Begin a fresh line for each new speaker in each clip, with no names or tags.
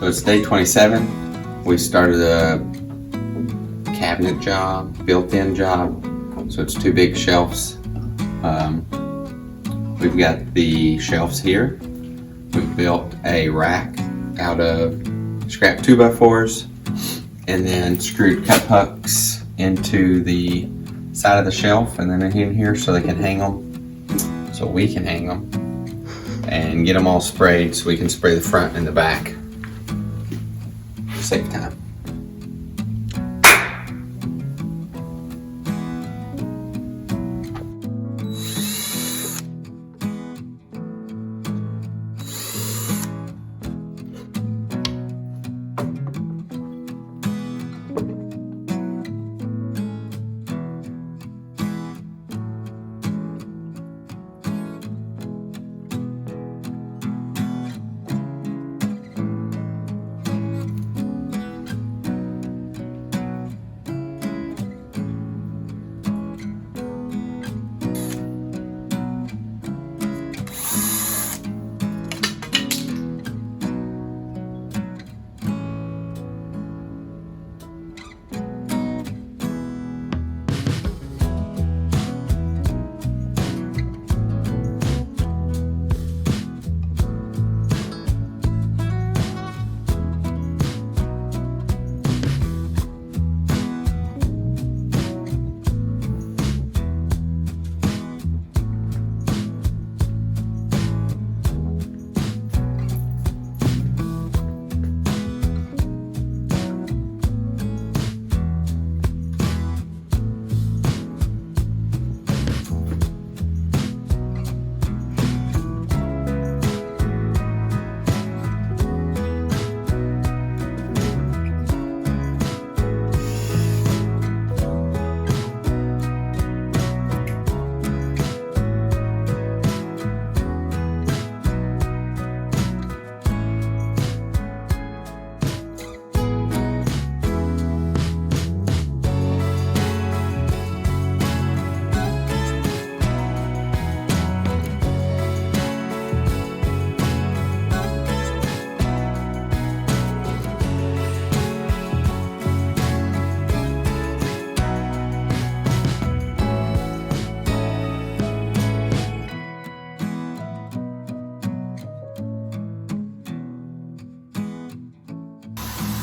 So it's day 27. We started a cabinet job, built-in job. So it's 2 big shelves. We've got the shelves here. We've built a rack out of scrap 2x4s and then screwed cup hooks into the side of the shelf and then in here so they can hang them, so we can hang them and get them all sprayed so we can spray the front and the back. Save time.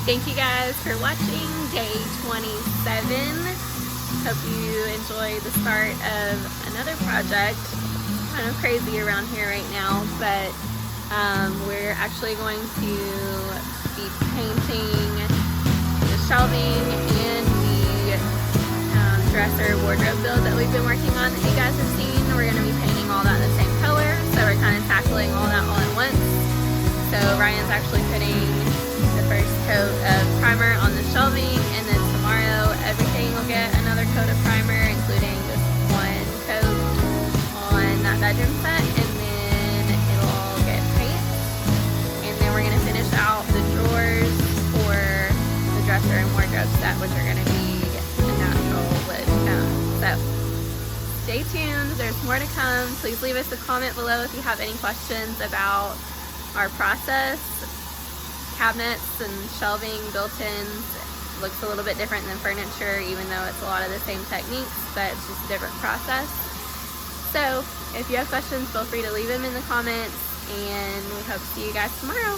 Thank you guys for watching day 27. Hope you enjoyed the start of another project. Kind of crazy around here right now, but we're actually going to be painting the shelving and the dresser wardrobe build that we've been working on that you guys have seen. We're going to be painting all that in the same color, so we're kind of tackling all that all at once. So Ryan's actually putting the first coat of primer on the shelving, and then tomorrow everything will get another coat of primer, including just 1 coat on that bedroom set, and then it'll get paint. And then we're going to finish out the drawers for the dresser and wardrobe set, which are going to be a natural wood tone. So stay tuned, there's more to come. Please leave us a comment below if you have any questions about our process. Cabinets and shelving built-ins looks a little bit different than furniture, even though it's a lot of the same techniques, but it's just a different process. So if you have questions, feel free to leave them in the comments, and we hope to see you guys tomorrow.